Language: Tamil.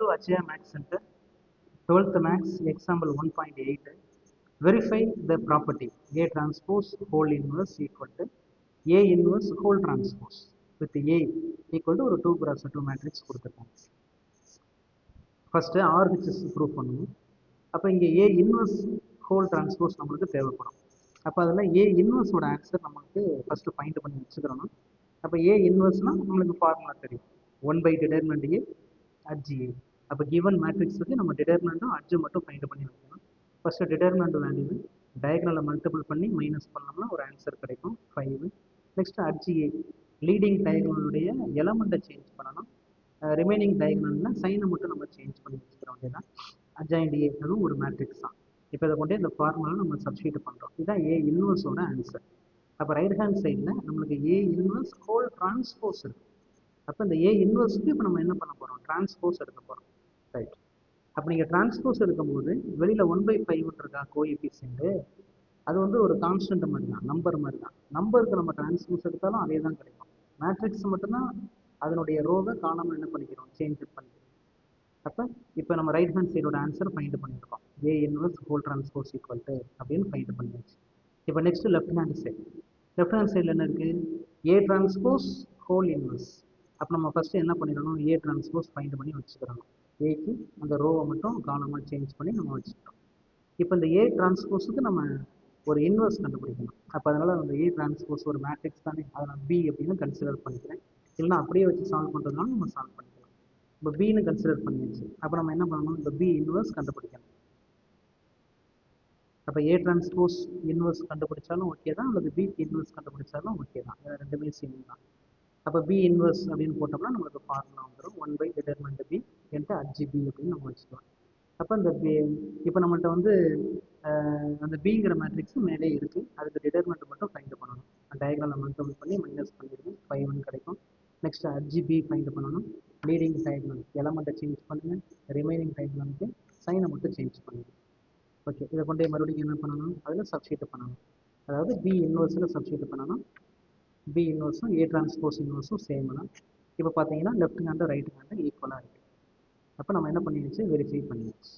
to Achyaya Max Center, 12th Max, example 1.8. Verify the property A transpose whole inverse equal to A inverse whole transpose with A equal to ஒரு 2x2 matrix கொடுத்துருக்கோம். ஃபர்ஸ்ட் RHS ப்ரூவ் பண்ணணும். அப்போ இங்கே A இன்வர்ஸ் ஹோல் டிரான்ஸ்போஸ் நம்மளுக்கு தேவைப்படும். அப்போ அதில் A இன்வர்ஸோட ஆன்சர் நம்மளுக்கு ஃபஸ்ட்டு ஃபைண்ட் பண்ணி வச்சுக்கிறோம். அப்போ A இன்வர்ஸ்னால் நம்மளுக்கு ஃபார்முலா தெரியும், 1/determinant A at GA. அப்போ கிவன் மேட்ரிக்ஸுக்கு நம்ம டிடர்மினண்ட்டும் அட்ஜு மட்டும் ஃபைண்ட் பண்ணி வைக்கணும். ஃபஸ்ட்டு டிடர்மினண்ட் வேல்யூ டயக்னலில் மல்டிபிள் பண்ணி மைனஸ் பண்ணோம்னா ஒரு ஆன்சர் கிடைக்கும் 5. நெக்ஸ்ட் அட்ஜிஏ லீடிங் டயக்னலுடைய எலமெண்ட்டை சேஞ்ச் பண்ணணும். ரிமைனிங் டயக்னலில் சைனை மட்டும் நம்ம சேஞ்ச் பண்ணி வச்சுக்கிறோம். இதுதான் அட்ஜாயிண்ட் ஏ, அதுவும் ஒரு மேட்ரிக்ஸ் தான். இப்போ இதை கொண்டு இந்த ஃபார்முலா நம்ம சப்ஸ்டியூட் பண்ணுறோம். இதுதான் ஏ இன்வர்ஸோட ஆன்சர். அப்போ ரைட் ஹேண்ட் சைடில் நம்மளுக்கு ஏ இன்வர்ஸ் ஹோல் டிரான்ஸ்போஸ் இருக்குது. அப்போ இந்த ஏ இன்வர்ஸ்க்கு இப்போ நம்ம என்ன பண்ண போகிறோம், டிரான்ஸ்போஸ் எடுக்க போகிறோம். ரைட். அப்போ நீங்கள் டிரான்ஸ்போஸ் எடுக்கும்போது வெளியில் 1/5 இருக்கா கோஎஃபிஷியன்ட், அது வந்து ஒரு கான்ஸ்டன்ட் மாதிரி தான், நம்பர் மாதிரி தான். நம்பருக்கு நம்ம டிரான்ஸ்போஸ் எடுத்தாலும் அதே தான் கிடைக்கும். மேட்ரிக்ஸ் மட்டும்தான் அதனுடைய ரோவை காணாமல் என்ன பண்ணிக்கிறோம், சேஞ்ச் பண்ணிக்கிறோம். அப்போ இப்போ நம்ம ரைட் ஹேண்ட் சைடோட ஆன்சர் ஃபைண்ட் பண்ணியிருக்கோம். A inverse whole transpose equal to அப்படின்னு ஃபைண்ட் பண்ணியாச்சு. இப்போ next left hand side. Left hand சைடில் என்ன இருக்குது, ஏ டிரான்ஸ்போஸ் ஹோல் இன்வர்ஸ். அப்போ நம்ம ஃபஸ்ட்டு என்ன பண்ணிடணும், ஏ டிரான்ஸ்போஸ் ஃபைண்ட் பண்ணி வச்சுக்கிறோம். ஏக்கு அந்த ரோவை மட்டும் காலமாக சேஞ்ச் பண்ணி நம்ம வச்சுக்கிட்டோம். இப்போ இந்த ஏ டிரான்ஸ்போஸுக்கு நம்ம ஒரு இன்வர்ஸ் கண்டுபிடிக்கணும். அப்போ அதனால் அந்த ஏ டிரான்ஸ்போஸ் ஒரு மேட்ரிக்ஸ் தானே, அதை நான் பி அப்படின்னு கன்சிடர் பண்ணிக்கிறேன். இல்லைனா அப்படியே வச்சு சால்வ் பண்ணுறதுனால நம்ம சால்வ் பண்ணிக்கலாம். இப்போ பின்னு கன்சிடர் பண்ணியாச்சு. அப்போ நம்ம என்ன பண்ணணும், இந்த பி இன்வர்ஸ் கண்டுபிடிக்கணும். அப்போ ஏ டிரான்ஸ்போஸ் இன்வர்ஸ் கண்டுபிடிச்சாலும் ஓகே தான், அல்லது பிக்கு இன்வர்ஸ் கண்டுபிடிச்சாலும் ஓகே தான், ரெண்டுமே சேம் தான். அப்போ பி இன்வர்ஸ் அப்படின்னு போட்டோம்னா நம்மளுக்கு ஃபார்முலா வந்துடும் 1/determinant B into அட்ஜி பி அப்படின்னு நம்ம வச்சுக்கலாம். அப்போ இந்த இப்போ நம்மள்கிட்ட வந்து அந்த பிங்கிற மேட்ரிக்ஸ் மேலே இருக்குது, அதுக்கு டிடர்மெண்ட் மட்டும் ஃபைண்ட் பண்ணணும். டயக்னலை மல்டிபிள் பண்ணி மைனஸ் பண்ணிடுவோம், 5 கிடைக்கும். நெக்ஸ்ட் அட்ஜி பி ஃபைண்ட் பண்ணணும். லீடிங் டயக்னல் எலமெண்ட்டை சேஞ்ச் பண்ணுங்கள், ரிமைனிங் டயக்னலுக்கு சைனை மட்டும் சேஞ்ச் பண்ணுங்கள். ஓகே, இதை கொண்டே மறுபடியும் என்ன பண்ணணும், அதில் சப்ஸ்டியூட் பண்ணணும். அதாவது பி இன்வர்ஸில் சப்ஸ்டியூட் பண்ணணும். பி இன்வர்ஸும் ஏ டிரான்ஸ்போஸ் இன்வர்ஸும் சேம் தான். இப்போ பார்த்தீங்கன்னா லெஃப்ட் ஹேண்டு ரைட் ஹேண்டு ஈக்குவலாக இருக்குது. அப்போ நம்ம என்ன பண்ணியாச்சு, வெரிஃபை பண்ணியாச்சு.